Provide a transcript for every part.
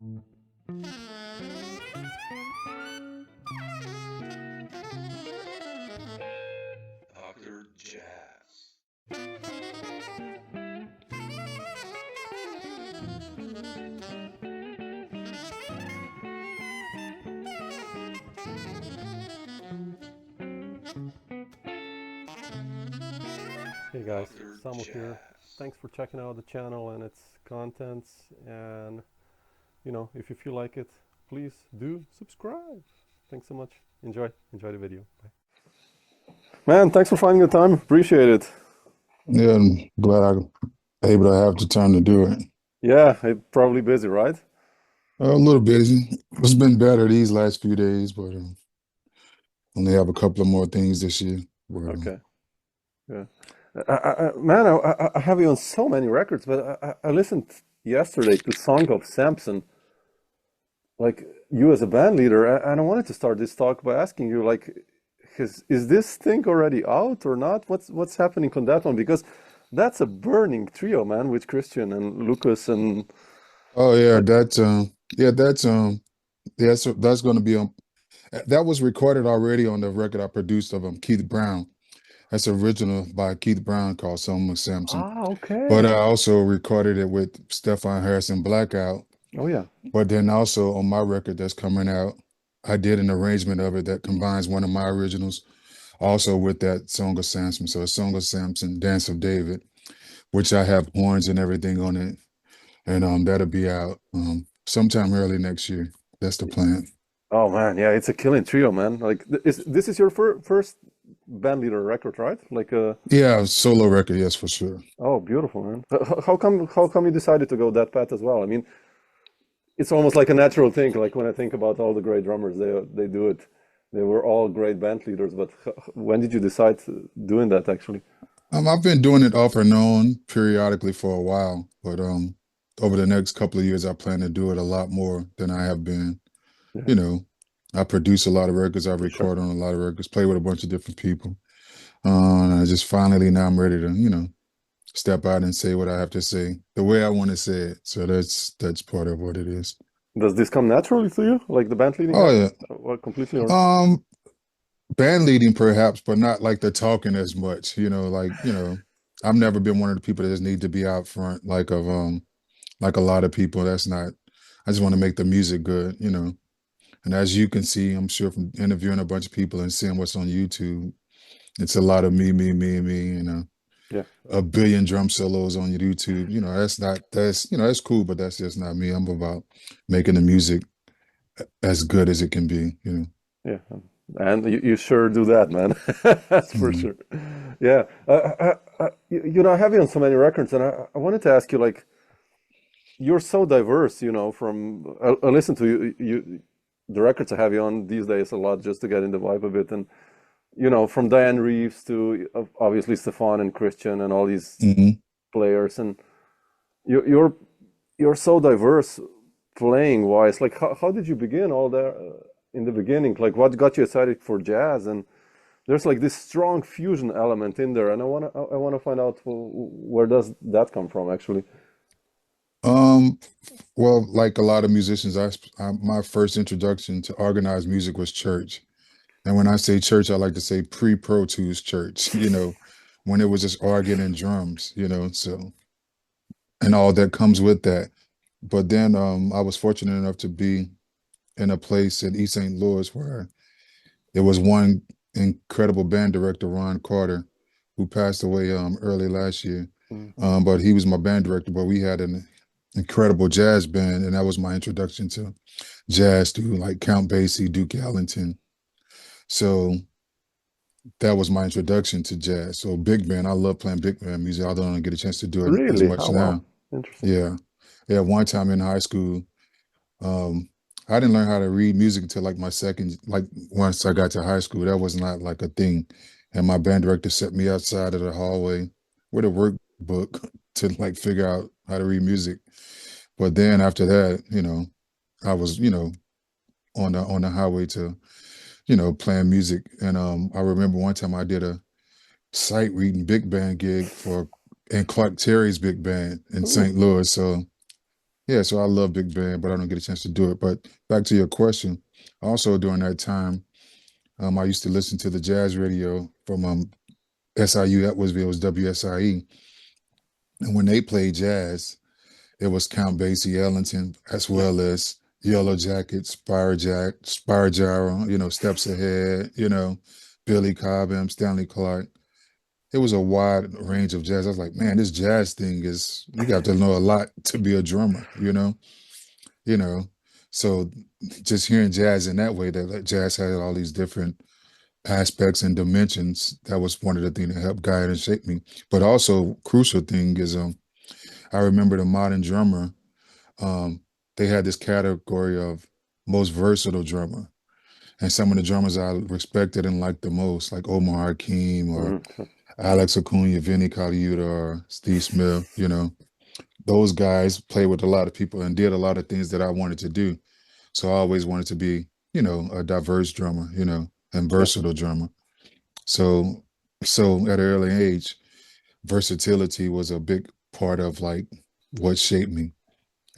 Dr. Jazz. Hey guys, Dr. Samo here. Jazz. Thanks for checking out the channel and its contents. And if you feel like it, please do subscribe. Thanks so much. Enjoy the video. Bye. Man, thanks for finding the time. Appreciate it. Yeah, I'm glad I'm able to have the time to do it. Yeah, I'm probably busy, right? A little busy. It's been better these last few days, but only have a couple of more things this year. But, Okay. Yeah. Man, I have you on so many records, but I listened yesterday to Song of Samson, like you as a band leader, and I wanted to start this talk by asking you, like, is this thing already out or not? What's happening on that one? Because that's a burning trio, man, with Christian and Lucas and oh yeah, like, that's going to be on. That was recorded already on the record I produced of Keith Brown. That's original by Keith Brown called Samo Samson. But I okay. also recorded it with Stefon Harris and Blackout. Oh yeah. But then also on my record that's coming out, I did an arrangement of it that combines one of my originals also with that Song of Samson. So a Song of Samson, Dance of David, which I have horns and everything on it. And that'll be out sometime early next year. That's the plan. Oh man, yeah, it's a killing trio, man. Like, this is your first band leader record, right? Like, Yeah, solo record, yes, for sure. oh, beautiful, man. How come you decided to go that path as well? I mean, it's almost like a natural thing. Like when I think about all the great drummers, they do it. They were all great band leaders, but when did you decide doing that actually? I've been doing it off and on periodically for a while, but over the next couple of years, I plan to do it a lot more than I have been. Yeah, You know, I produce a lot of records, I for sure. record on a lot of records, play with a bunch of different people. And I just finally now I'm ready to, step out and say what I have to say the way I want to say it. So that's part of what it is. Does this come naturally to you, like the band leading Oh yeah. well, completely, or Um, Band leading perhaps, but not like the talking as much. I've never been one of the people that just need to be out front like a lot of people. That's not. I just want to make the music good. And as you can see, I'm sure from interviewing a bunch of people and seeing what's on YouTube, it's a lot of me, me, me, me. yeah? A billion drum solos on YouTube. That's cool, but that's just not me. I'm about making the music as good as it can be. Yeah, and you sure do that, man. That's for Mhm. sure. Yeah, I have you on so many records, and I wanted to ask you, like, you're so diverse. From I listen to the records I have you on these days a lot just to get in the vibe a bit, and from Dianne Reeves to obviously Stefon and Christian and all these Mhm. players, and you're you're so diverse playing wise. Like, how did you begin all that in the beginning? Like, what got you excited for jazz? And there's like this strong fusion element in there, and I wanna find out where does that come from actually. Um, well, like a lot of musicians, my first introduction to organized music was church. And when I say church, I like to say pre-Pro Tools church, when it was just organ and drums. So and all that comes with that. But then I was fortunate enough to be in a place in East St. Louis where there was one incredible band director, Ron Carter, who passed away early last year. Mm. But he was my band director, but we had an incredible jazz band, and that was my introduction to jazz through like Count Basie, Duke Ellington. So that was my introduction to jazz. So big band, I love playing big band music. I don't get a chance to do it as Really? much Oh wow, now. interesting. Yeah. Yeah. One time in high school, um, I didn't learn how to read music until like once I got to high school. That was not like a thing. And my band director set me outside of the hallway with a workbook to like figure out how to read music. But then after that, I was, on the highway to, playing music. And I remember one time I did a sight reading big band gig in Clark Terry's big band in Ooh, St. Louis. So Yeah, so I love big band, but I don't get a chance to do it. But back to your question, also during that time, I used to listen to the jazz radio from SIU Edwardsville, it was WSIE. And when they played jazz, it was Count Basie Ellington, as Yeah, well as Yellow Jacket, Spire Gyro, Steps Ahead, Billy Cobham, Stanley Clark. It was a wide range of jazz. I was like, man, this jazz thing you got to know a lot to be a drummer. you know. So just hearing jazz in that way, that like, jazz had all these different aspects and dimensions, that was one of the things that helped guide and shape me. But also crucial thing is I remember the modern drummer, um, they had this category of most versatile drummer. And some of the drummers I respected and liked the most, like Omar Hakim or sure. Alex Acuna, Vinny Colaiuta, or Steve Smith. Those guys played with a lot of people and did a lot of things that I wanted to do. So I always wanted to be, a diverse drummer, and Yeah, versatile drummer. So, so at an early age, versatility was a big part of like what shaped me.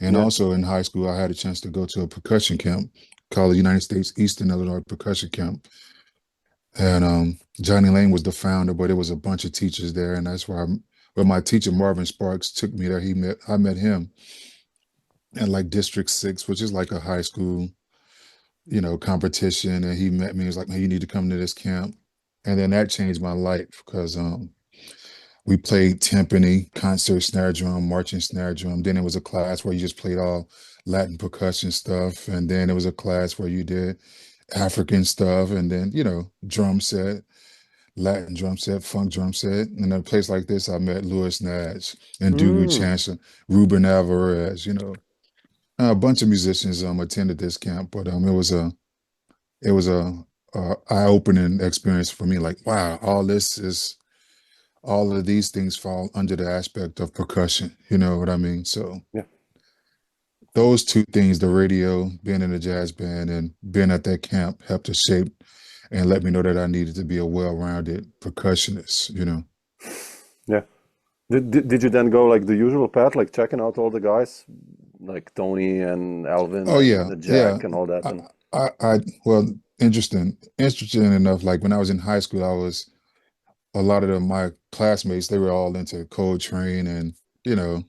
And yeah, also in high school, I had a chance to go to a percussion camp called the United States Eastern Illinois Percussion Camp. And Johnny Lane was the founder, but it was a bunch of teachers there. And that's where my teacher, Marvin Sparks, took me there. I met him in like District 6, which is like a high school, competition. And he met me. He was like, man, you need to come to this camp. And then that changed my life because we played timpani, concert snare drum, marching snare drum. Then it was a class where you just played all Latin percussion stuff. And then it was a class where you did African stuff. And then, drum set, Latin drum set, funk drum set. And in a place like this, I met Louis Nash and Dugu mm, Chancellor, Ruben Alvarez, a bunch of musicians attended this camp, but it was a eye-opening experience for me. Like, wow, all of these things fall under the aspect of percussion. You know what I mean? So yeah, those two things, the radio, being in a jazz band, and being at that camp, helped to shape and let me know that I needed to be a well-rounded percussionist. yeah. Did you then go like the usual path, like checking out all the guys, like Tony and Alvin Oh and yeah, the yeah. Jack and all that? I, And well, interesting enough. Like when I was in high school, a lot of my classmates, they were all into Coltrane, and you know,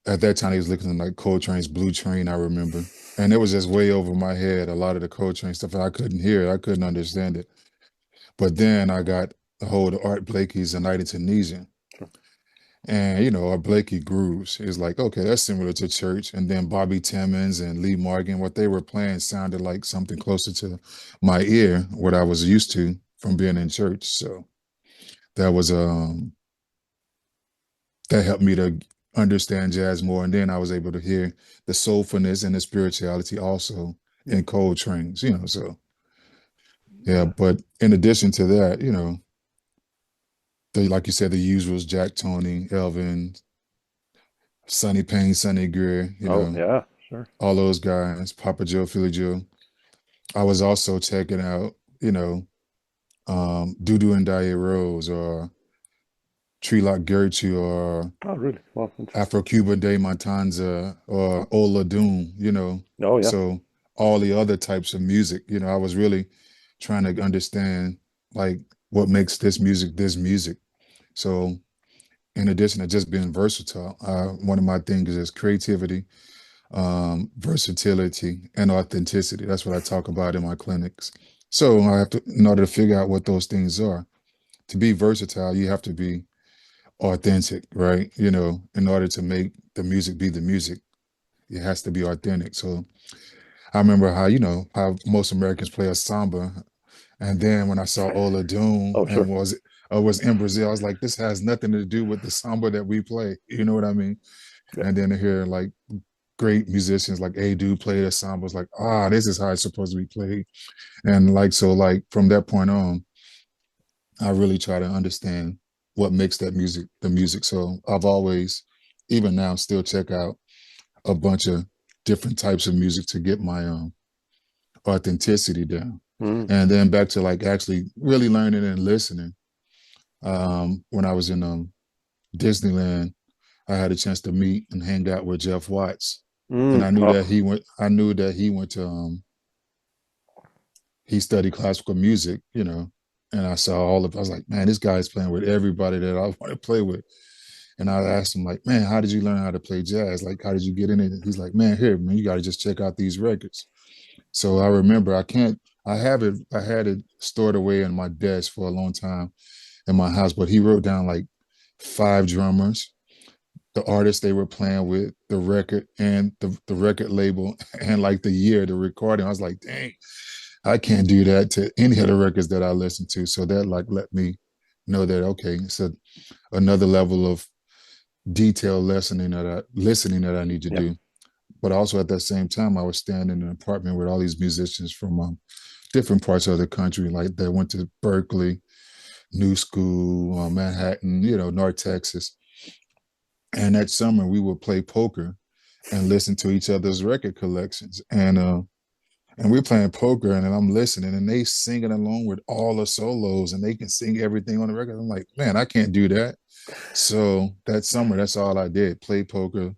at that time, he was looking at like Coltrane's Blue Train, I remember. And it was just way over my head, a lot of the Coltrane stuff. And I couldn't hear it. I couldn't understand it. But then I got a hold of Art Blakey's A Night in Tunisia. sure. And, Art Blakey grooves is like, okay, that's similar to church. And then Bobby Timmons and Lee Morgan, what they were playing sounded like something closer to my ear, what I was used to from being in church. So that was that helped me to understand jazz more. And then I was able to hear the soulfulness and the spirituality also Yeah, in Coltrane's. So yeah, yeah. but in addition to that, like you said, the usuals, Jack Tony, Elvin, Sonny Payne, Sonny Greer, Oh, yeah, sure. all those guys, Papa Joe, Philly Joe. I was also checking out, Dudu and Daya Rose or Treelock Gertrude or Oh, really? Well, interesting. Afro-Cuban de Matanza or Ola Doom. Oh, yeah, So all the other types of music, I was really trying to understand like what makes this music. So in addition to just being versatile, one of my things is creativity, versatility, and authenticity. That's what I talk about in my clinics. So I have to, in order to figure out what those things are, to be versatile, you have to be authentic, right? In order to make the music be the music, it has to be authentic. So I remember how most Americans play a samba, and then when I saw Ola Doom oh, and sure. was in Brazil, I was like, this has nothing to do with the samba that we play. You know what I mean? Yeah, And then to hear like great musicians like Adu play the samba, was like, this is how it's supposed to be played. And like so, like from that point on, I really try to understand what makes that music the music. So I've always, even now, still check out a bunch of different types of music to get my authenticity down. mm, And then back to like actually really learning and listening. When I was in Disneyland, I had a chance to meet and hang out with Jeff Watts, and Oh, I knew that he went to he studied classical music, you know, and I saw I was like, man, this guy's playing with everybody that I want to play with. And I asked him, like, man, how did you learn how to play jazz? Like, how did you get in it? He's like, man, here, man, you got to just check out these records. So I remember I had it stored away in my desk for a long time in my house, but he wrote down like 5 drummers, the artists they were playing with, the record and the record label, and like the year, the recording. I was like, dang, I can't do that to any of the records that I listen to. So that like let me know that, okay, it's another level of detailed listening that I need to yeah, do. But also at that same time, I was staying in an apartment with all these musicians from different parts of the country, like that went to Berkeley, New School, Manhattan, you know, North Texas. And that summer we would play poker and listen to each other's record collections. And we're playing poker and I'm listening and they singing along with all the solos and they can sing everything on the record. I'm like, man, I can't do that. So that summer, that's all I did. Play poker,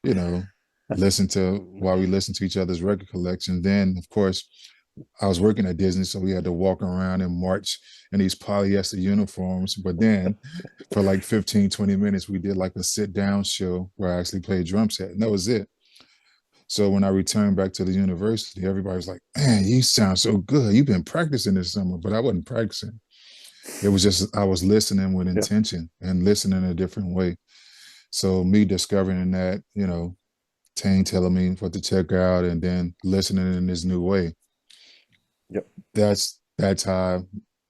you know, while we listened to each other's record collection. Then of course, I was working at Disney, so we had to walk around and march in these polyester uniforms. But then for like 15, 20 minutes, we did like a sit down show where I actually played drum set, and that was it. So when I returned back to the university, everybody was like, man, you sound so good. You've been practicing this summer, but I wasn't practicing. It was just, I was listening with yeah, intention and listening in a different way. So me discovering that, you know, Tane telling me what to check out and then listening in this new way, yeah, that's how I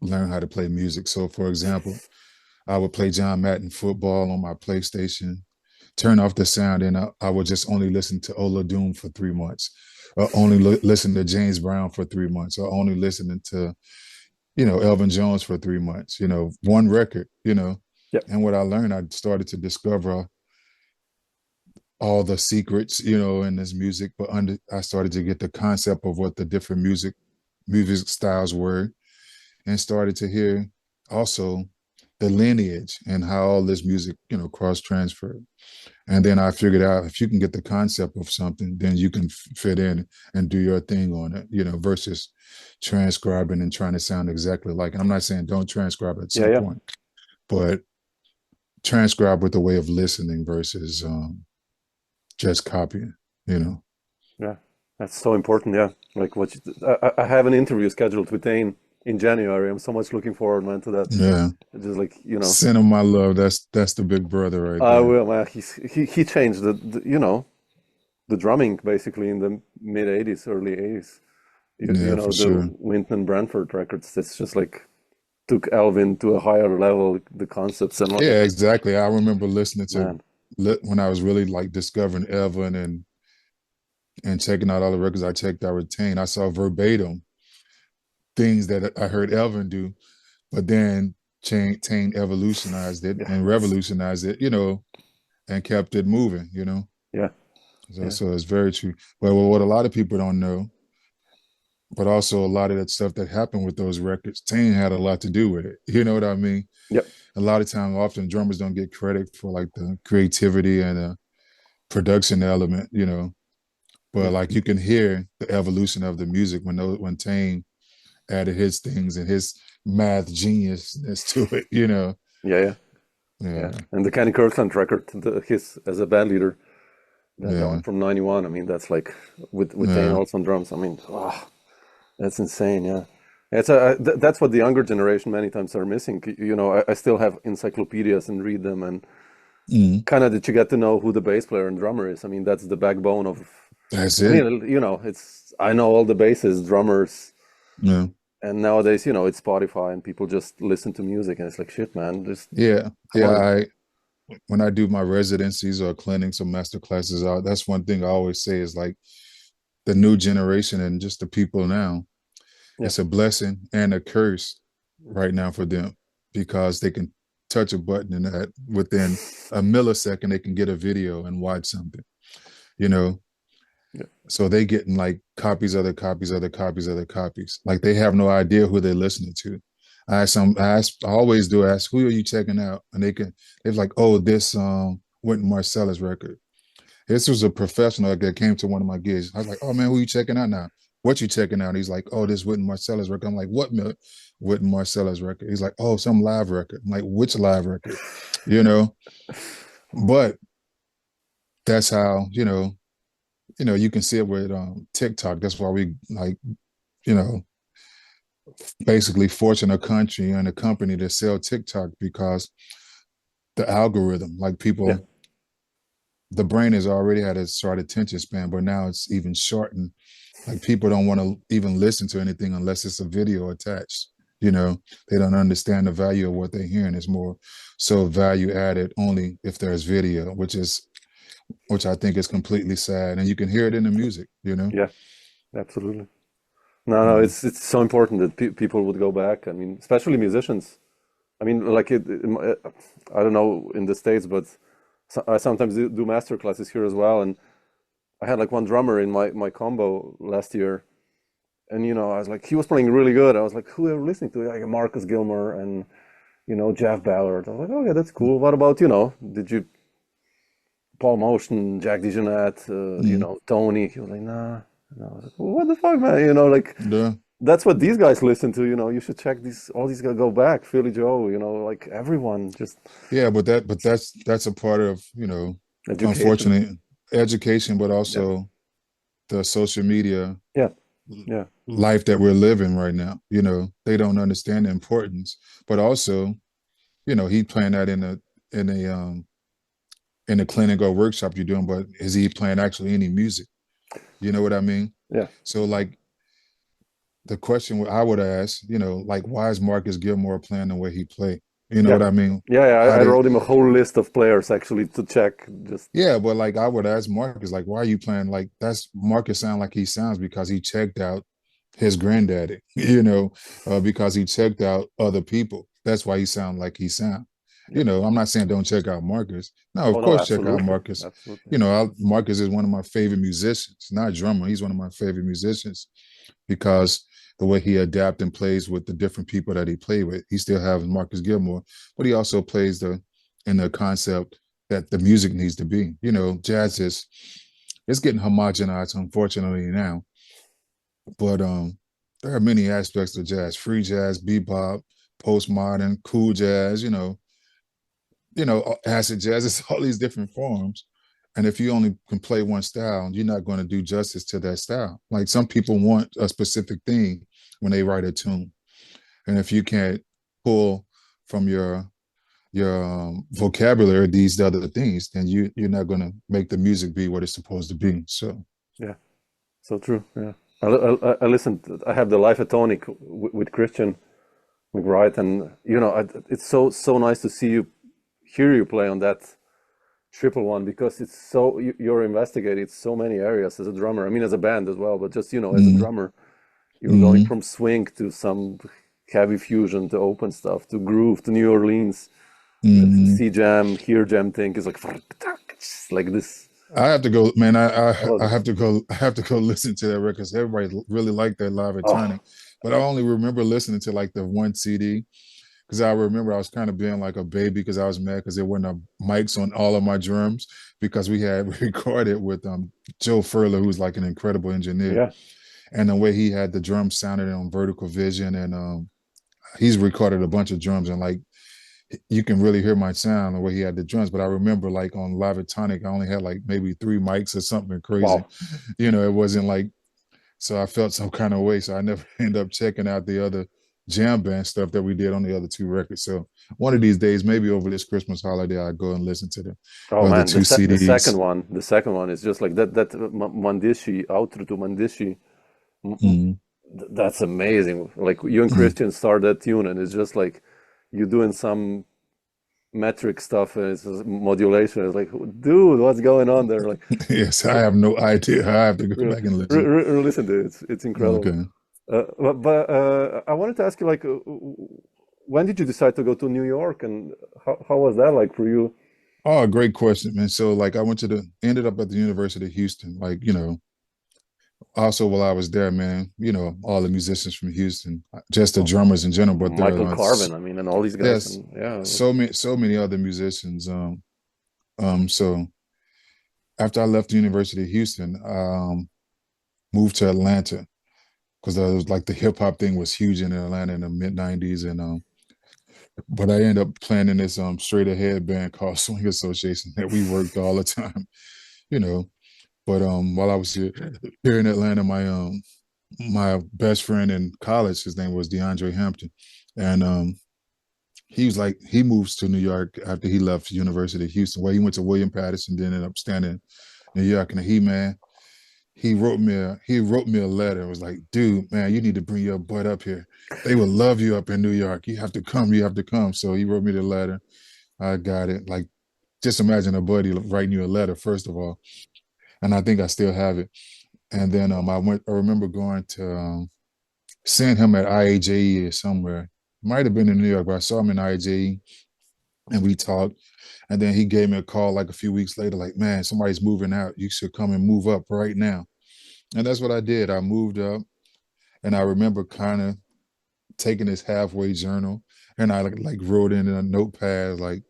learned how to play music. So for example, I would play John Madden football on my PlayStation, turn off the sound, and I would just only listen to Ola Doom for 3 months, or only listen to James Brown for 3 months, or only listening to, you know, Elvin Jones for 3 months, you know, one record, you know. yeah, And what I learned, I started to discover all the secrets, you know, in this music, but I started to get the concept of what the different music styles were, and started to hear also the lineage and how all this music, you know, cross transferred. And then I figured out if you can get the concept of something, then you can fit in and do your thing on it, you know, versus transcribing and trying to sound exactly like. And I'm not saying don't transcribe at yeah, some yeah, point, but transcribe with the way of listening versus just copying, you know. yeah. That's so important. Yeah, like I have an interview scheduled with Dane in January. I'm so much looking forward, man, to that. Yeah. Just like, you know, Send him my love. That's the big brother right I there. will, man. He changed you know, the drumming basically in the mid '80s, early '80s. You Yeah, know, for the sure. Wynton and Branford records. It's just like took Alvin to a higher level. The concepts and like, Yeah, exactly. I remember listening to man, when I was really like discovering Evan and checking out all the records I checked out retained. I saw verbatim things that I heard Elvin do, but then Tane evolutionized it yeah, and that's revolutionized it, you know, and kept it moving, you know. yeah, So, yeah, so it's very true. But what a lot of people don't know, but also a lot of that stuff that happened with those records, Tane had a lot to do with it. You know what I mean? yep, A lot of times, often drummers don't get credit for like the creativity and the production element, you know. But yeah, like you can hear the evolution of the music when Tane added his things and his math geniusness to it, you know. yeah, yeah, yeah. Yeah, And the Kenny Kirkland record, his as a band leader, that one yeah, from '91. I mean, that's like with Dane yeah. also on drums. I mean, wow, that's insane. Yeah. It's that's what the younger generation many times are missing. You know, I still have encyclopedias and read them, and Mm, kind of that you get to know who the bass player and drummer is. I mean, that's the backbone of. that's I it. mean, you know, it's I know all the basses, drummers, Yeah, and nowadays, you know, it's Spotify and people just listen to music, and it's like shit, man. Just yeah, I yeah. want to. When I do my residencies or clinics or master classes, that's one thing I always say is like the new generation and just the people now. Yeah, It's a blessing and a curse right now for them because they can touch a button and that within a millisecond they can get a video and watch something, you know. yeah, So they getting like copies, other copies, other copies, other copies. Like they have no idea who they're listening to. I always do ask, who are you checking out? And they're like, oh, this Wynton Marsalis record. This was a professional that came to one of my gigs. I was like, oh man, who you checking out now? What you checking out? He's like, oh, this Wynton Marsalis record. I'm like, what Wynton Marsalis record? He's like, oh, some live record. I'm like, which live record? You know? But that's how, you can see it with TikTok. That's why we like, basically forcing a country and a company to sell TikTok, because the algorithm, like people, the brain has already had a short attention span, but now it's even shortened. Like people don't want to even listen to anything unless it's a video attached. They don't understand the value of what they're hearing. It's more so value added only if there's video, which I think is completely sad. And you can hear it in the music, Yeah, absolutely. No, it's so important that people would go back. I mean, especially musicians. I mean, like I don't know in the States, but I sometimes do master classes here as well. And I had like one drummer in my combo last year, and I was like, he was playing really good. I was like, who are you listening to? Like Marcus Gilmore and Jeff Ballard. I was like, oh yeah, that's cool. What about did you Paul Motion, Jack DeJohnette, Tony? He was like, nah. And I was like, well, what the fuck, man? That's what these guys listen to. You should check all these guys, go back. Philly Joe, like everyone just. Yeah, but that's a part of education. Unfortunately, education, but also the social media life that we're living right now. They don't understand the importance, but also, he playing that in a clinic or workshop you're doing, but is he playing actually any music? You know what I mean? Yeah. So like the question I would ask, like, why is Marcus Gilmore playing the way he played? You know what I mean? Yeah, I wrote him a whole list of players actually to check. But like I would ask Marcus, like, why are you playing like that's Marcus sound like he sounds because he checked out his granddaddy, because he checked out other people. That's why he sound like he sound. I'm not saying don't check out Marcus. No, of course check out Marcus. Absolutely. Marcus is one of my favorite musicians, not drummer. He's one of my favorite musicians because the way he adapts and plays with the different people that he played with. He still has Marcus Gilmore, but he also plays in the concept that the music needs to be. Jazz it's getting homogenized, unfortunately, now. But there are many aspects of jazz: free jazz, bebop, postmodern, cool jazz, acid jazz. It's all these different forms. And if you only can play one style, you're not going to do justice to that style. Like some people want a specific thing when they write a tune. And if you can't pull from your vocabulary these other things, then you're not going to make the music be what it's supposed to be. So yeah, so true. Yeah, I listened. I have the Life Atonic with Christian McBride, and it's so nice to hear you play on that triple one, because it's so you're investigating so many areas as a drummer. I mean, as a band as well, but just as a drummer, you're going from swing to some heavy fusion to open stuff to groove to New Orleans. C jam, hear jam thing is like this. I have to go, man. I have to go. I have to go listen to that record because everybody really liked that Live at Tonic. But I only remember listening to like the one CD. Because I remember I was kind of being like a baby because I was mad because there weren't no mics on all of my drums, because we had recorded with Joe Furler, who's like an incredible engineer. Yeah. And the way he had the drums sounded on Vertical Vision, and he's recorded a bunch of drums, and like you can really hear my sound the way he had the drums. But I remember like on Live at Tonic, I only had like maybe 3 mics or something crazy. Wow. It wasn't like, so I felt some kind of way. So I never ended up checking out the other jam band stuff that we did on the other 2 records. So one of these days, maybe over this Christmas holiday, I'll go and listen to them. Oh man, the second one is just like that Mandishi, outro to Mandishi. That's amazing. Like you and Christian start that tune, and it's just like you doing some metric stuff, and it's modulation. It's like, dude, what's going on there? Like, yes, I have no idea. I have to go back and listen. Listen to it. It's incredible. Okay. But I wanted to ask you, like, when did you decide to go to New York, and how was that like for you? Oh, great question, man. So like I ended up at the University of Houston, like, also while I was there, man, all the musicians from Houston, just the drummers in general, but Michael Carvin, I mean, and all these guys. Yes, so many other musicians. So after I left the University of Houston, moved to Atlanta because it was like the hip hop thing was huge in Atlanta in the mid '90s, and but I ended up playing in this straight ahead band called Swing Association that we worked all the time, you know. But while I was here in Atlanta, my best friend in college, his name was DeAndre Hampton, and he was like he moves to New York after he left University of Houston. Well, he went to William Patterson, then ended up staying in New York, and he wrote me a letter. It was like, dude, man, you need to bring your butt up here. They would love you up in New York. You have to come. You have to come. So he wrote me the letter. I got it. Like, just imagine a buddy writing you a letter, first of all. And I think I still have it. And then I remember going to seeing him at IAJE or somewhere. Might have been in New York, but I saw him in IAJE and we talked. And then he gave me a call like a few weeks later, like, man, somebody's moving out. You should come and move up right now. And that's what I did. I moved up, and I remember kind of taking this halfway journal, and I like wrote in a notepad like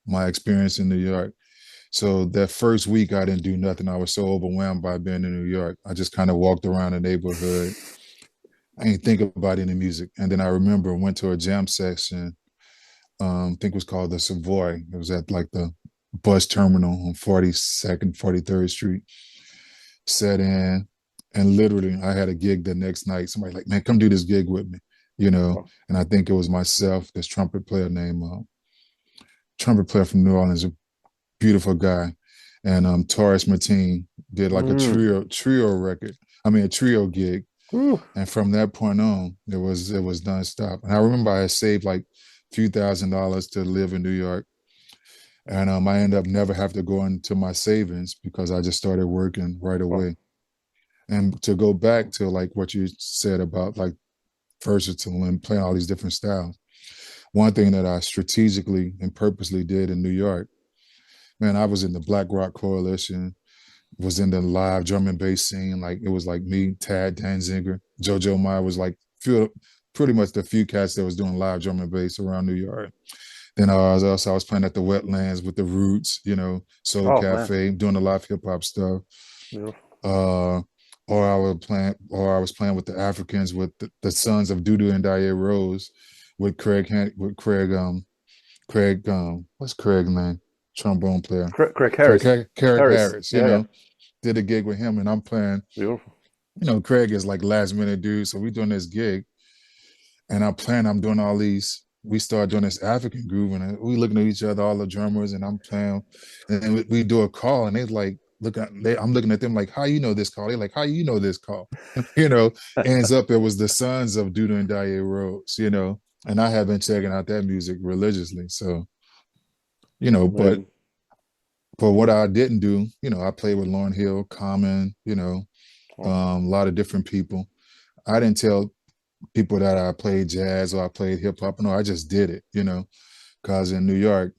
my experience in New York. So that first week, I didn't do nothing. I was so overwhelmed by being in New York. I just kind of walked around the neighborhood. I didn't think about any music. And then I remember went to a jam session. I think it was called the Savoy. It was at like the bus terminal on 42nd, 43rd Street. Sat in, and literally I had a gig the next night. Somebody like, man, come do this gig with me, you know. And I think it was myself, this trumpet player from New Orleans, a beautiful guy, and Taurus Martin did like a trio record. I mean, a trio gig. Ooh. And from that point on, it was nonstop. And I remember I had saved like a few $1,000s to live in New York. And I ended up never have to go into my savings because I just started working right away. And to go back to like what you said about like versatile and playing all these different styles, one thing that I strategically and purposely did in New York, man, I was in the Black Rock Coalition, was in the live drum and bass scene. Like it was like me, Tad Danziger, JoJo Ma was like pretty much the few cats that was doing live drum and bass around New York. Then I was playing at the Wetlands with the Roots, you know, Soul Cafe, doing a lot of hip hop stuff. Yeah. Or I was playing with the Africans with the Sons of Dudu and Daya Rose, with what's Craig's name? Trombone player. Craig Harris. Craig Harris, you know, did a gig with him, and I'm playing. Beautiful. You know, Craig is like last minute dude, so we doing this gig, and I'm doing all these. We start doing this African groove, and we looking at each other, all the drummers, and I'm playing, and then we do a call, and they're like, I'm looking at them like, how you know this call? They're like, how you know this call? You know, ends up it was the Sons of Dudu and Daya Rose, you know, and I have been checking out that music religiously. So, you know, but what I didn't do, you know, I played with Lauryn Hill, Common, you know, a lot of different people. I didn't tell people that I played jazz or I played hip hop. No, I just did it, you know, because in New York,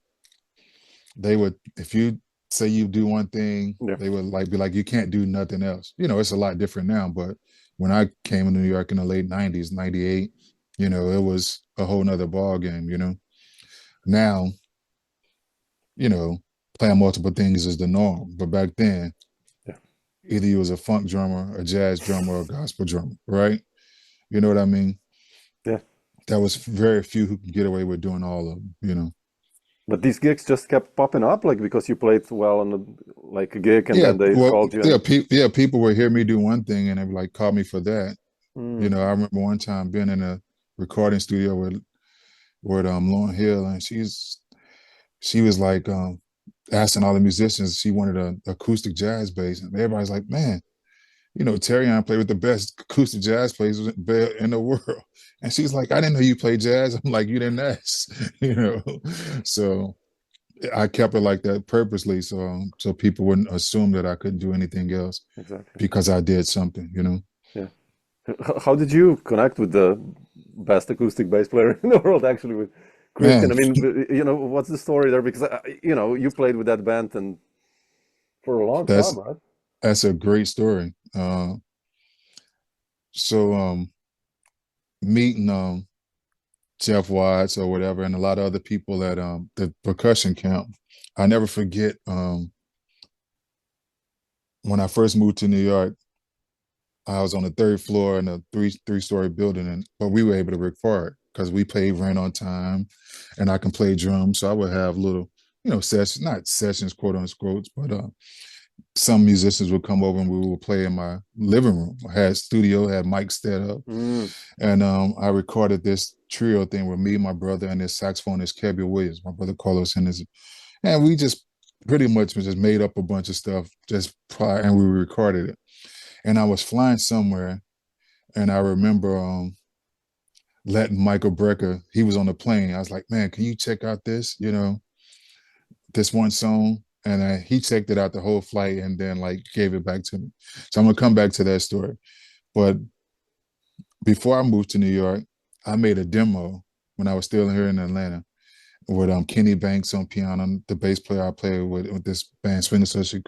they would, if you say you do one thing, they would like be like, you can't do nothing else. You know, it's a lot different now, but when I came to New York in the late 90s, 98, you know, it was a whole nother ball game, you know. Now, you know, playing multiple things is the norm. But back then, either you was a funk drummer, a jazz drummer, or a gospel drummer, right? You know what I mean? Yeah. That was very few who could get away with doing all of them, you know. But these gigs just kept popping up, like because you played well on a gig, and then they called you. People would hear me do one thing and they would like call me for that. You know, I remember one time being in a recording studio with Lauryn Hill, and she was like asking all the musicians. She wanted an acoustic jazz bass, and everybody's like, man, you know, Terreon played with the best acoustic jazz players in the world. And she's like, I didn't know you play jazz. I'm like, you didn't ask, you know. So I kept it like that purposely, so people wouldn't assume that I couldn't do anything else because I did something, you know. Yeah. How did you connect with the best acoustic bass player in the world, actually, with Christian? Man. I mean, you know, what's the story there? Because you know, you played with that band and for a long time, right? That's a great story. So meeting Jeff Watts or whatever, and a lot of other people at the percussion camp. I never forget when I first moved to New York. I was on the third floor in a three-story building, but we were able to record because we paid rent on time, and I can play drums. So I would have little, sessions, not sessions, quote unquote, but some musicians would come over and we would play in my living room. I had studio, had mics set up, and I recorded this trio thing with me, my brother, and this saxophonist, Kevin Williams, my brother Carlos, and we just pretty much just made up a bunch of stuff just prior, and we recorded it. And I was flying somewhere, and I remember letting Michael Brecker, he was on the plane. I was like, man, can you check out this, this one song? And he checked it out the whole flight and then like gave it back to me. So I'm gonna come back to that story. But before I moved to New York, I made a demo when I was still here in Atlanta with Kenny Banks on piano, the bass player I played with this band, Swing Associate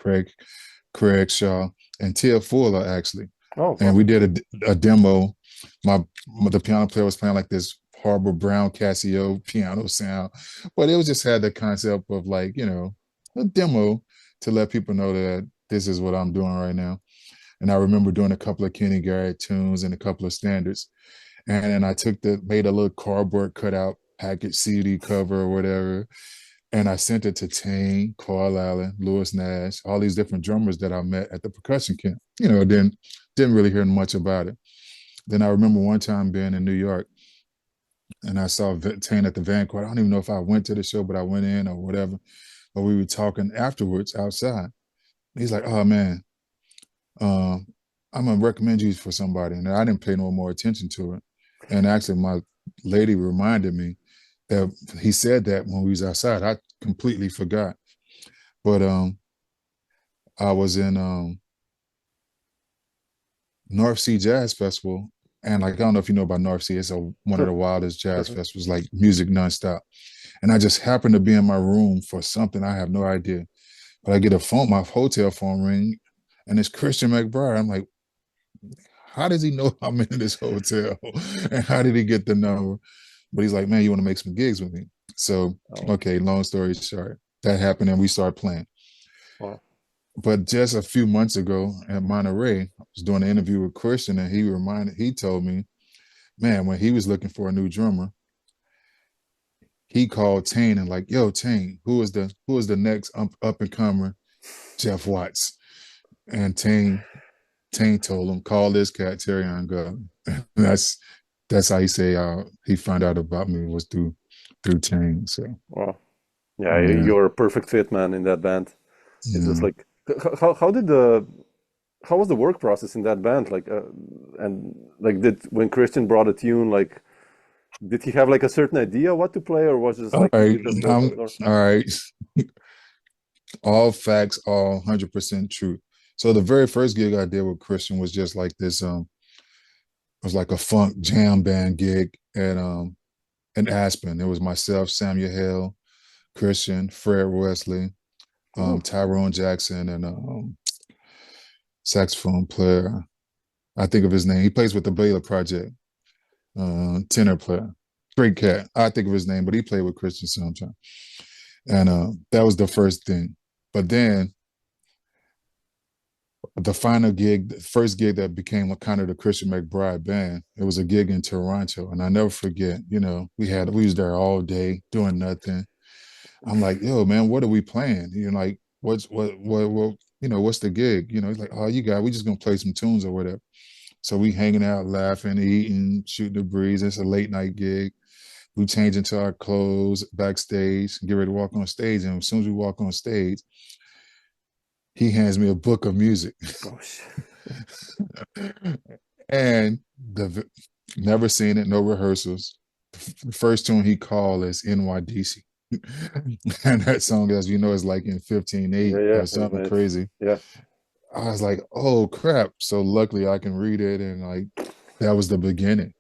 Craig Shaw, and Tia Fuller actually. Oh, and we did a demo. The piano player was playing like this Harbor Brown Casio piano sound, but it was just had the concept of like, a demo to let people know that this is what I'm doing right now. And I remember doing a couple of Kenny Garrett tunes and a couple of standards. And then I made a little cardboard cutout package CD cover or whatever. And I sent it to Tane, Carl Allen, Lewis Nash, all these different drummers that I met at the percussion camp. Didn't really hear much about it. Then I remember one time being in New York and I saw Tane at the Vanguard. I don't even know if I went to the show, but I went in or whatever. But we were talking afterwards outside. He's like, oh man, I'm gonna recommend you for somebody. And I didn't pay no more attention to it. And actually my lady reminded me that he said that when we was outside. I completely forgot. But I was in North Sea Jazz Festival. And like, I don't know if you know about North Sea, it's one of the wildest jazz festivals, like music nonstop. And I just happened to be in my room for something, I have no idea. But I get my hotel phone ring, and it's Christian McBride. I'm like, how does he know I'm in this hotel? And how did he get the number? But he's like, man, you want to make some gigs with me? So, okay, long story short, that happened and we started playing. Wow. But just a few months ago at Monterey, I was doing an interview with Christian, and he told me, man, when he was looking for a new drummer, he called Tane and like, yo, Tane, who is the next up and comer? Jeff Watts. And Tane told him, call this cat Terreon Gully. That's how he found out about me, was through Tane. So wow. Yeah, you're a perfect fit, man, in that band. It's just like, how was the work process in that band? Like, and like, when Christian brought a tune, like, did he have like a certain idea what to play, or was it just like, all right, all facts, all 100% true. So the very first gig I did with Christian was just like this. It was like a funk jam band gig in Aspen. It was myself, Samuel Hale, Christian, Fred Wesley, Tyrone Jackson, and saxophone player. I think of his name. He plays with the Baylor Project. Tenor player, great cat. I think of his name, but he played with Christian sometime. And that was the first thing. But then the first gig that became kind of the Christian McBride band, it was a gig in Toronto. And I never forget, we was there all day doing nothing. I'm like, yo, man, what are we playing? Like, what's the gig? He's like, oh, we just gonna play some tunes or whatever. So we hanging out, laughing, eating, shooting the breeze. It's a late night gig. We change into our clothes backstage, get ready to walk on stage. And as soon as we walk on stage, he hands me a book of music. Oh, shit. And never seen it, no rehearsals. The first tune he called is NYDC. And that song, as you know, is like in 15/8 or something crazy. Yeah. I was like, oh crap. So luckily I can read it, and like that was the beginning.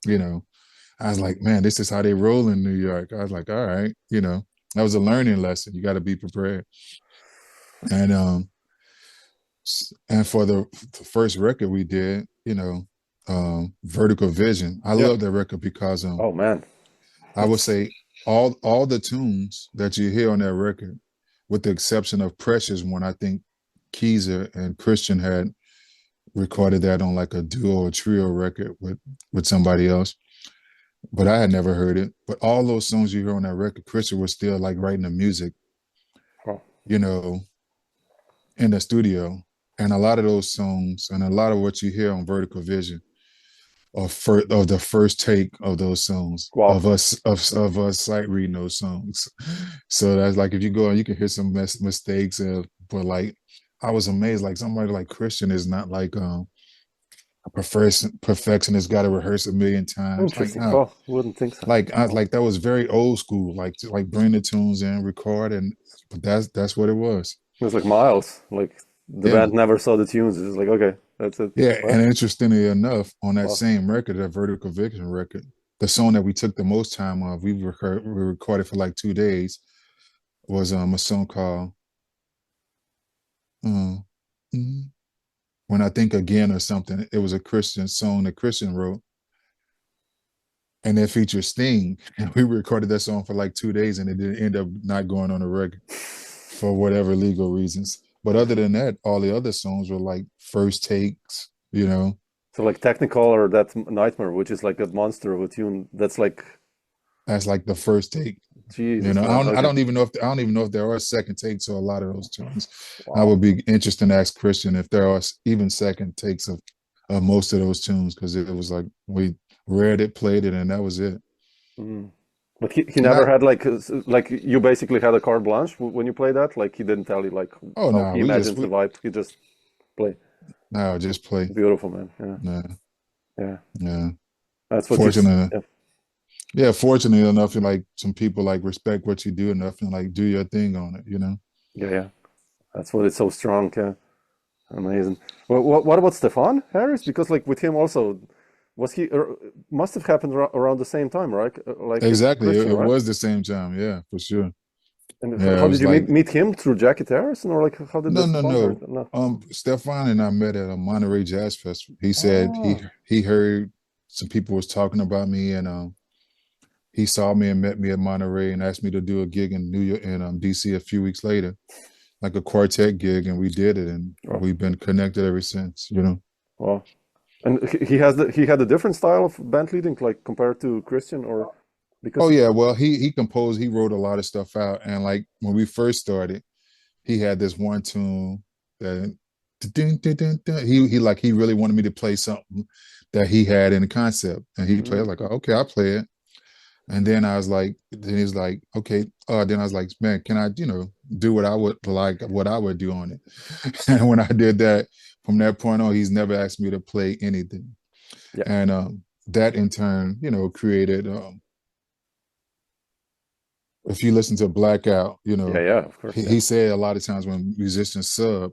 I was like, man, this is how they roll in New York. I was like, all right, that was a learning lesson. You got to be prepared. And for the first record we did, Vertical Vision. I love that record because oh man, I would say all the tunes that you hear on that record, with the exception of Precious one, I think Keezer and Christian had recorded that on like a duo or trio record with somebody else. But I had never heard it. But all those songs you hear on that record, Christian was still like writing the music, Oh, you know, in the studio. And a lot of those songs and a lot of what you hear on Vertical Vision of the first take of those songs wow. of us sight reading those songs. So that's like if you go and you can hear some mistakes, but like I was amazed. Like somebody like Christian is not like a perfectionist, got to rehearse a million times. Like Interesting. no, Oh, wouldn't think so. like like that was very old school. Like bring the tunes in, record, and but that's what it was. It was like Miles. Like the Yeah. band never saw the tunes. It's just like, okay, that's it. Yeah, Well, and interestingly enough, on that well, same record, that Vertical Vision record, the song that we took the most time of, we recorded for like 2 days, was a song called uh, mm, "When I Think Again" or something. It was a Christian song that Christian wrote, and it featured Sting. And we recorded that song for like 2 days, and it didn't end up not going on the record for whatever legal reasons. But other than that, all the other songs were like first takes, you know. so like Technical or that Nightmare, which is like a monster of a tune. That's like That's like the first take. You Jesus, know, man. I Okay, don't even know if there are second takes to a lot of those tunes. I wow. would be interested to ask Christian if there are even second takes of most of those tunes, because it was like we read it, played it, and that was it. Mm. But he And never had like like you basically had a carte blanche when you play that. Like he didn't tell you like oh how no, he imagines the vibe. He just play. no, just play. Beautiful, man. Yeah, No, yeah. yeah. That's what you. Fortunate, Yeah, yeah. Fortunately enough, like some people like respect what you do enough and like do your thing on it. You know. yeah, yeah. That's what it's so strong. Yeah, amazing. Well, what about Stefon Harris? Because like with him also, was he must have happened around the same time, right? Like Exactly. Christian, It right? was the same time. Yeah, for sure. And Yeah, it how did was you like meet him through Jackie Harrison, or like how did the no, no, Stefon Harris? no. No. Stefan and I met at a Monterey Jazz Festival. He said Ah, he heard some people was talking about me, and he saw me and met me at Monterey and asked me to do a gig in New York and DC a few weeks later, like a quartet gig, and we did it, and oh, we've been connected ever since. You know. wow. And he had a different style of band leading, like compared to Christian, or Oh because yeah, well he composed, he wrote a lot of stuff out, and like when we first started, he had this one tune that he really wanted me to play something that he had in the concept, and he played. I mm, was like, okay, I'll play it. And then I was like, then he's like, okay. Then I was like, man, can I, do what I would like, what I would do on it? And when I did that, from that point on, he's never asked me to play anything. yeah, And that in turn, created. If you listen to Blackout, yeah, yeah, of course, yeah, he said a lot of times when musicians sub,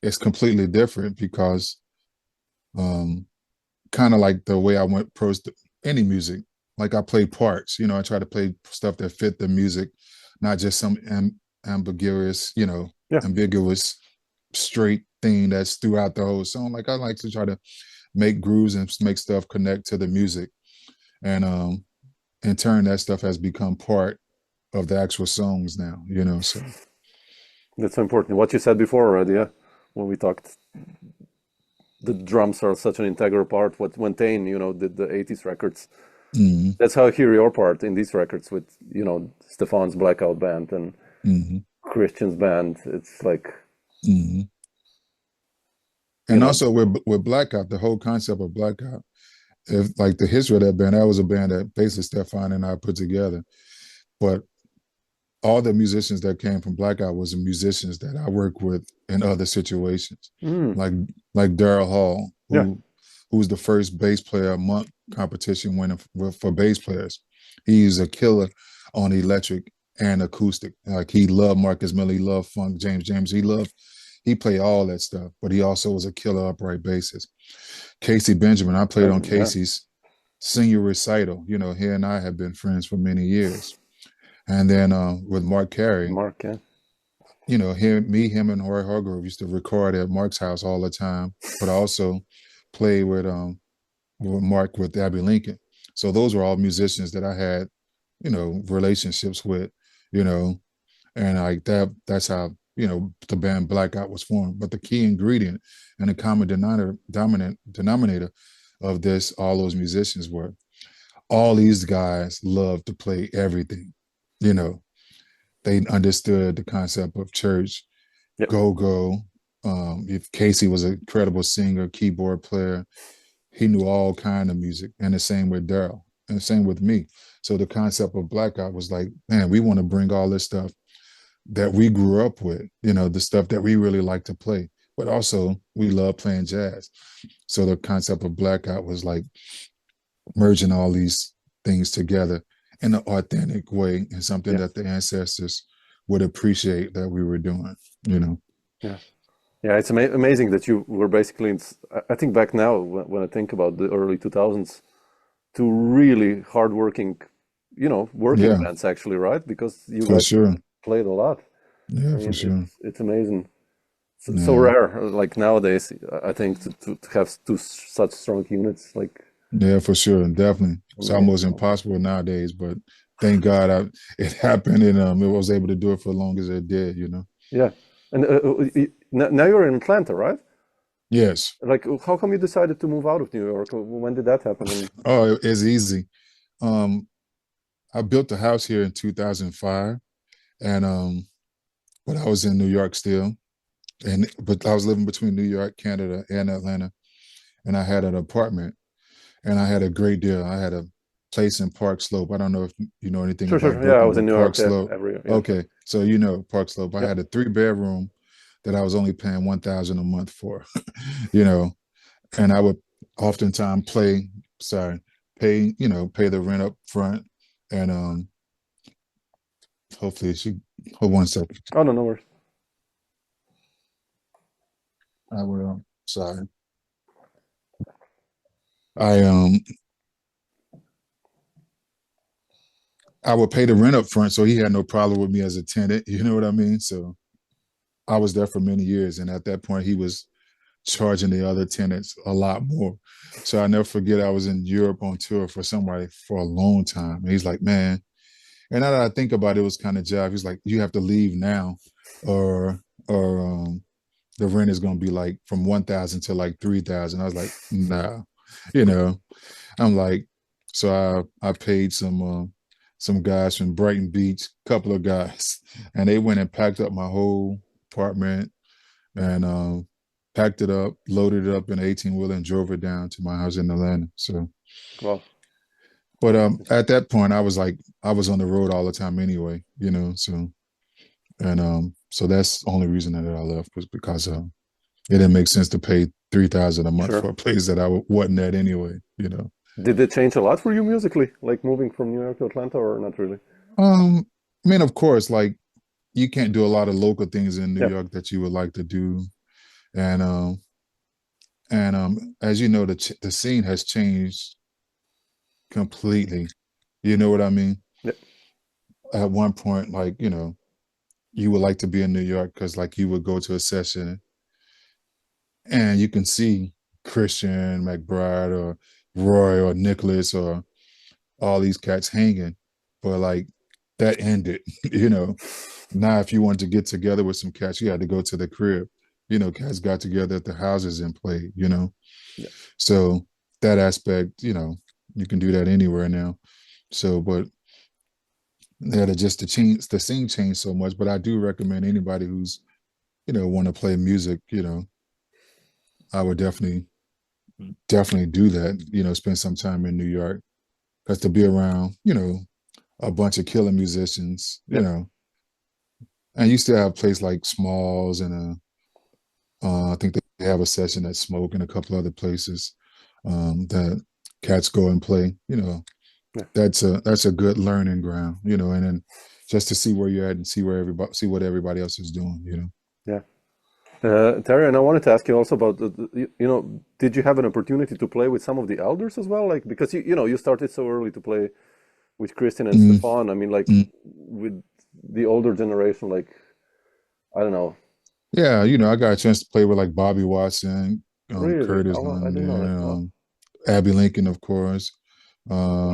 it's completely different because um, kind of like the way I went pros to any music. Like I play parts, I try to play stuff that fit the music, not just some ambiguous, yeah. ambiguous straight thing that's throughout the whole song. Like I like to try to make grooves and make stuff connect to the music. And in turn, that stuff has become part of the actual songs now, so. That's so important. What you said before already, yeah, when we talked, the drums are such an integral part. What when Tane, did the '80s records. Mhm. That's how I hear your part in these records with, Stefan's Blackout band and Mhm. Christian's band. It's like, Mhm. you And know, also with Blackout, the whole concept of Blackout, if like the history of that band, that was a band that basically Stefan and I put together. But all the musicians that came from Blackout was the musicians that I work with in other situations, mm, like Daryl Hall, yeah, who was the first bass player monk competition winner for bass players. He's a killer on electric and acoustic. Like he loved Marcus Miller, he loved funk, James. He played all that stuff, but he also was a killer upright bassist. Casey Benjamin, I played on yeah, Casey's senior recital. He and I have been friends for many years. And then with Mark Carey, Mark, yeah, him and Roy Hargrove used to record at Mark's house all the time, but also play with Mark with Abby Lincoln. So those were all musicians that I had relationships with, you know, and like that's how, the band Blackout was formed. But the key ingredient and the common denominator of this, all those musicians were, all these guys loved to play everything. You know, they understood the concept of church, Yep. go-go. If Casey was an incredible singer, keyboard player, he knew all kind of music. And the same with Daryl, and the same with me. So the concept of Blackout was like, man, we want to bring all this stuff that we grew up with, the stuff that we really like to play, but also we love playing jazz. So the concept of Blackout was like merging all these things together in an authentic way, and something Yeah. that the ancestors would appreciate that we were doing, Yeah. Yeah, it's amazing that you were basically, I think back now when I think about the early 2000s, to really hardworking, working Yeah, bands actually, right? Because you for guys sure. played a lot. I Yeah, for mean, sure. it's amazing. So Yeah. rare, like nowadays, I think to have such strong units, like Yeah, for sure. Definitely. It's almost amazing. impossible nowadays, but thank God it happened, and it was able to do it for as long as it did. Yeah. And now you're in Atlanta, right? Yes. Like, how come you decided to move out of New York? When did that happen? And Oh, it's easy. Um, I built a house here in 2005, and but I was in New York still, but I was living between New York, Canada, and Atlanta, and I had an apartment, and I had a great deal. I had a place in Park Slope. I don't know if you know anything sure, about sure. Yeah, I Brooklyn, was in but New Park York, yeah, Slope. every year. Yeah, sure. Okay, so you know Park Slope. I Yeah. had a 3-bedroom that I was only paying 1,000 a month for, you know, and I would oftentimes pay the rent up front, and hopefully she hold one second. Oh, no, no worries. I will. Sorry. I um I would pay the rent up front, so he had no problem with me as a tenant. You know what I mean? So I was there for many years, and at that point, he was charging the other tenants a lot more. So I never forget, I was in Europe on tour for somebody for a long time. And he's like, man, and now that I think about it, it was kind of jive. He's like, you have to leave now, or the rent is going to be like from 1,000 to like 3,000. I was like, nah, you know. I'm like, so I paid some guys from Brighton Beach, couple of guys, and they went and packed up my whole apartment, and packed it up, loaded it up in an 18-wheeler, and drove it down to my house in Atlanta. So, Wow. but at that point, I was on the road all the time anyway, So, and so that's the only reason that I left, was because it didn't make sense to pay 3,000 a month Sure. for a place that I wasn't at anyway. Did it change a lot for you musically, like moving from New York to Atlanta, or not really? I mean, of course, like you can't do a lot of local things in New Yeah, York that you would like to do, and as you know, the scene has changed completely. You know what I mean? yeah, At one point, like, you would like to be in New York because like you would go to a session and you can see Christian, McBride, or Roy, or Nicholas, or all these cats hanging. But like that ended, Now if you wanted to get together with some cats, you had to go to the crib. Cats got together at the houses and played. yeah, So that aspect, you can do that anywhere now. So, but yeah, the scene changed so much. But I do recommend anybody who's, want to play music, I would definitely do that, spend some time in New York. Because to be around, a bunch of killer musicians, yeah. and you still have a place like Smalls, and I think they have a session at Smoke and a couple other places that cats go and play. Yeah. That's a good learning ground, and then just to see where you're at and see what everybody else is doing. Yeah. Terry, and I wanted to ask you also about did you have an opportunity to play with some of the elders as well? Like, because you started so early to play with Christian and Mm, Stefon. I mean, like mm. with the older generation, like I don't know, Yeah, I got a chance to play with like Bobby Watson, really. Curtis Oh, I didn't know that. London, Wow. Abby Lincoln, of course,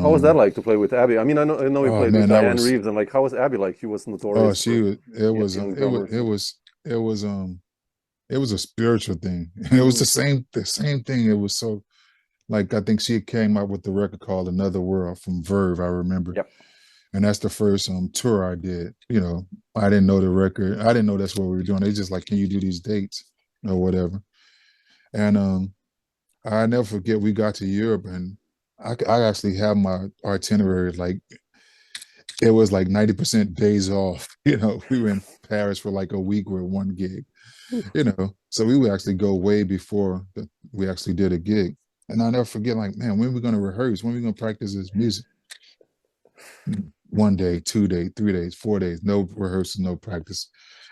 How was that Um, like to play with Abby? I mean, I know you oh played with man, that Dianne was Reeves, and like, how was Abby like? She was oh notorious she for was young drummers. it was a spiritual thing. It was Mm, the same thing. It was so like I think she came out with the record called Another World from Verve, I remember. yep. And that's the first tour I did. You know, I didn't know the record. I didn't know that's what we were doing. They just like, can you do these dates or whatever? And I never forget we got to Europe and I actually have my itinerary like it was like 90% days off. You know, we were in Paris for like a week with one gig, you know. So we would actually go way before we actually did a gig. And I'll never forget, like, man, when are we going to rehearse? When are we going to practice this music? 1 day, 2 days, 3 days, 4 days, no rehearsal, no practice.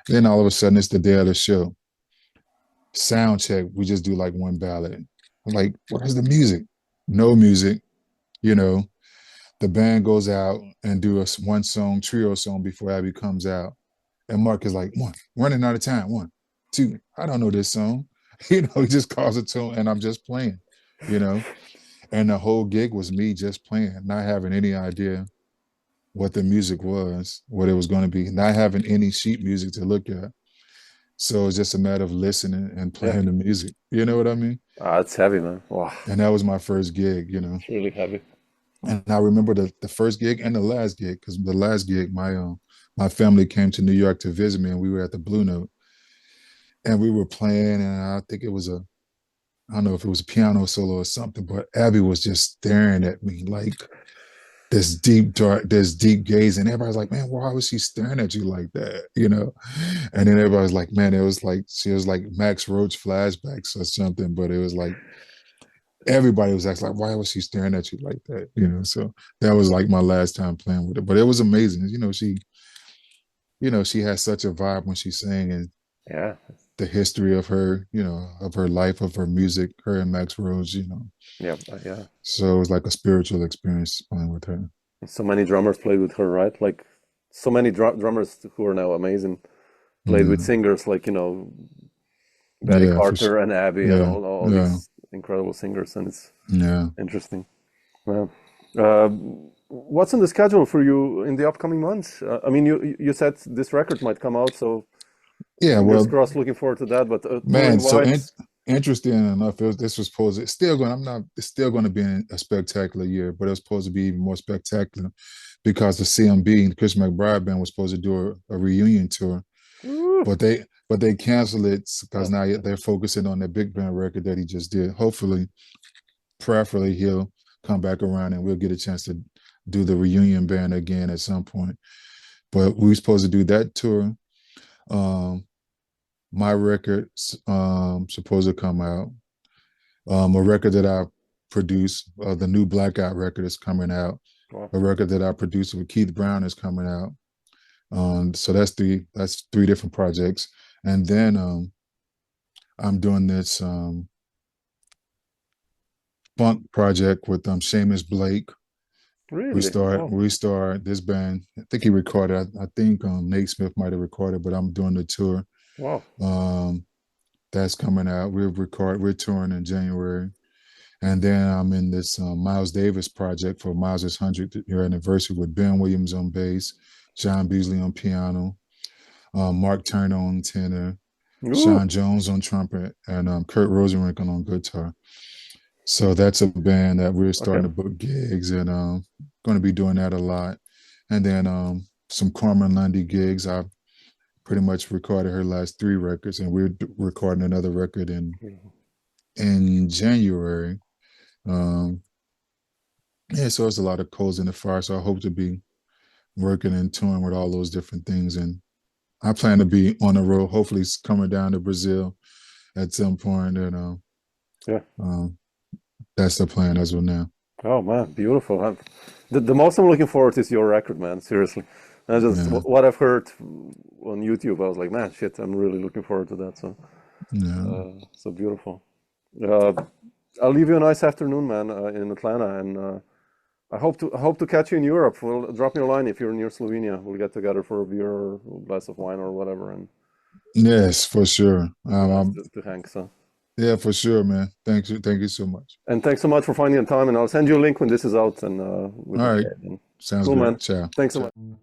Then all of a sudden, it's the day of the show. Sound check, we just do like one ballad. I'm like, where's the music? No music, you know. The band goes out and do a one song, trio song before Abby comes out. And Mark is like, one, running out of time. One, two, I don't know this song. You know, he just calls a tune and I'm just playing, you know. And the whole gig was me just playing, not having any idea what the music was, what it was going to be, not having any sheet music to look at. So it's just a matter of listening and Yeah. playing the music. You know what I mean? It's heavy, man. Wow. And that was my first gig, you know. It's really heavy. And I remember the first gig and the last gig, because the last gig, my family came to New York to visit me and we were at the Blue Note. And we were playing, and I think it was I don't know if it was a piano solo or something, but Abby was just staring at me like this deep, dark, this deep gaze. And everybody's like, man, why was she staring at you like that? You know? And then everybody's like, man, it was like, she was like Max Roach flashbacks or something, but it was like, everybody was actually like, why was she staring at you like that? You know? So that was like my last time playing with her, but it was amazing. She has such a vibe when she sang and Yeah. the history of her, of her life, of her music, her and Max Rose. Yeah. Yeah. So it was like a spiritual experience playing with her. So many drummers played with her, right? Like, so many drummers who are now amazing played with Yeah, singers like, Betty yeah, for sure. Carter and Abby and Yeah, all yeah, these incredible singers, and it's yeah. interesting. Well, uh, what's on the schedule for you in the upcoming months? I mean, you said this record might come out, so Yeah, fingers well, crossed. Looking forward to that. But man, touring so wise, interesting enough, this was supposed to, it's still going, it's still going to be a spectacular year, but it was supposed to be even more spectacular because the CMB, the Chris McBride band was supposed to do a reunion tour, woo, but they canceled it because oh, now they're focusing on the big band record that he just did. Hopefully, prayerfully, he'll come back around and we'll get a chance to do the reunion band again at some point. But we were supposed to do that tour. Um, my record's supposed to come out. A record that I produced, the new Blackout record is coming out. wow. A record that I produced with Keith Brown is coming out. So that's three different projects. And then I'm doing this funk project with Seamus Blake. We Really? start Wow, we start this band. I think he recorded. I think Nate Smith might have recorded, but I'm doing the tour. wow. Um, that's coming out. We're touring in January. And then I'm in this Miles Davis project for Miles's 100th year anniversary with Ben Williams on bass, John Beasley on piano, Mark Turner on tenor, Ooh, Sean Jones on trumpet, and Kurt Rosenwinkel on guitar. So that's a band that we're okay. starting to book gigs and going to be doing that a lot. And then some Carmen Lundy gigs. I pretty much recorded her last three records, and we're recording another record in January. Um, yeah, so it's a lot of coals in the fire. So I hope to be working and touring with all those different things. And I plan to be on the road, hopefully coming down to Brazil at some point. And Yeah. um, that's the plan as of now. Oh man, beautiful. The most I'm looking forward to is your record, man. Seriously. I just Yeah, what I've heard on YouTube, I was like, man, shit, I'm really looking forward to that. So, yeah. so beautiful. Uh, I'll leave you a nice afternoon, man, in Atlanta, and I hope to catch you in Europe. Well, drop me a line if you're near Slovenia. We'll get together for a beer or a glass of wine or whatever, and Yes, for sure. it'd be nice to hang. So, Yeah, for sure, man. Thank you so much. And thanks so much for finding the time. And I'll send you a link when this is out, and we'll All just right, chat then. sounds Cool, great. man. Ciao. Thanks so Ciao. much.